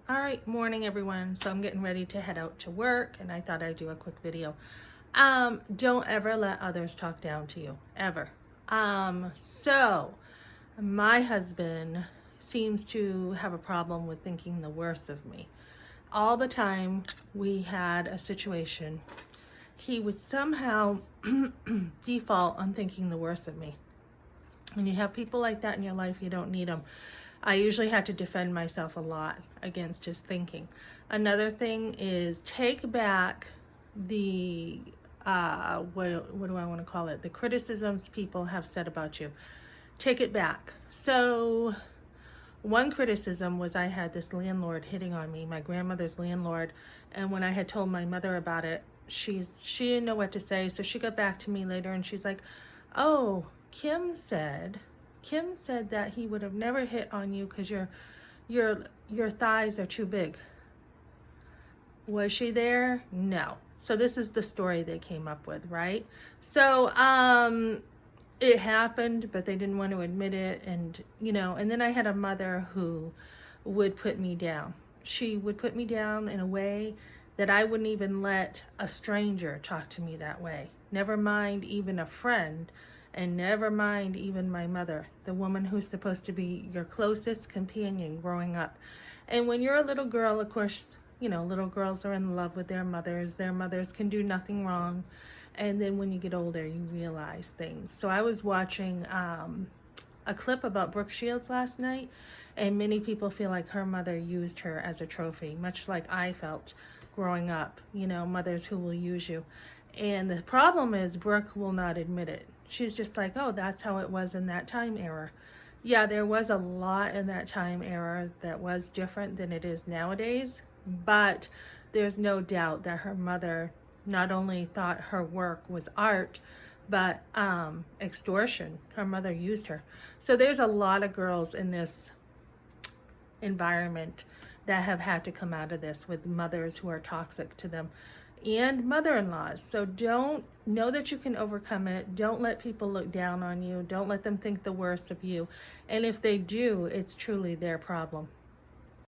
All right, morning everyone. So I'm getting ready to head out to work and I thought I'd do a quick video. Don't ever let others talk down to you, ever. So my husband seems to have a problem with thinking the worst of me. All the time we had a situation, he would somehow default on thinking the worst of me. When you have people like that in your life, you don't need them. I usually have to defend myself a lot against his thinking. Another thing is take back the, what do I want to call it? The criticisms people have said about you. Take it back. So one criticism was I had this landlord hitting on me, my grandmother's landlord. And when I had told my mother about it, she didn't know what to say. So she got back to me later and she's like, oh, Kim said that he would have never hit on you because your thighs are too big. Was she there? No. So this is the story they came up with, right? So it happened, but they didn't want to admit it. And and then I had a mother who would put me down. She would put me down in a way that I wouldn't even let a stranger talk to me that way. Never mind even a friend. And never mind even my mother, the woman who's supposed to be your closest companion growing up. And when you're a little girl, of course, little girls are in love with their mothers. Their mothers can do nothing wrong. And then when you get older, you realize things. So I was watching a clip about Brooke Shields last night, and many people feel like her mother used her as a trophy, much like I felt growing up, mothers who will use you. And the problem is Brooke will not admit it. She's just like, oh, that's how it was in that time era. Yeah, there was a lot in that time era that was different than it is nowadays, but there's no doubt that her mother not only thought her work was art, but extortion. Her mother used her. So there's a lot of girls in this environment that have had to come out of this with mothers who are toxic to them and mother-in-laws. So don't know that you can overcome it. Don't let people look down on you. Don't let them think the worst of you. And if they do, it's truly their problem.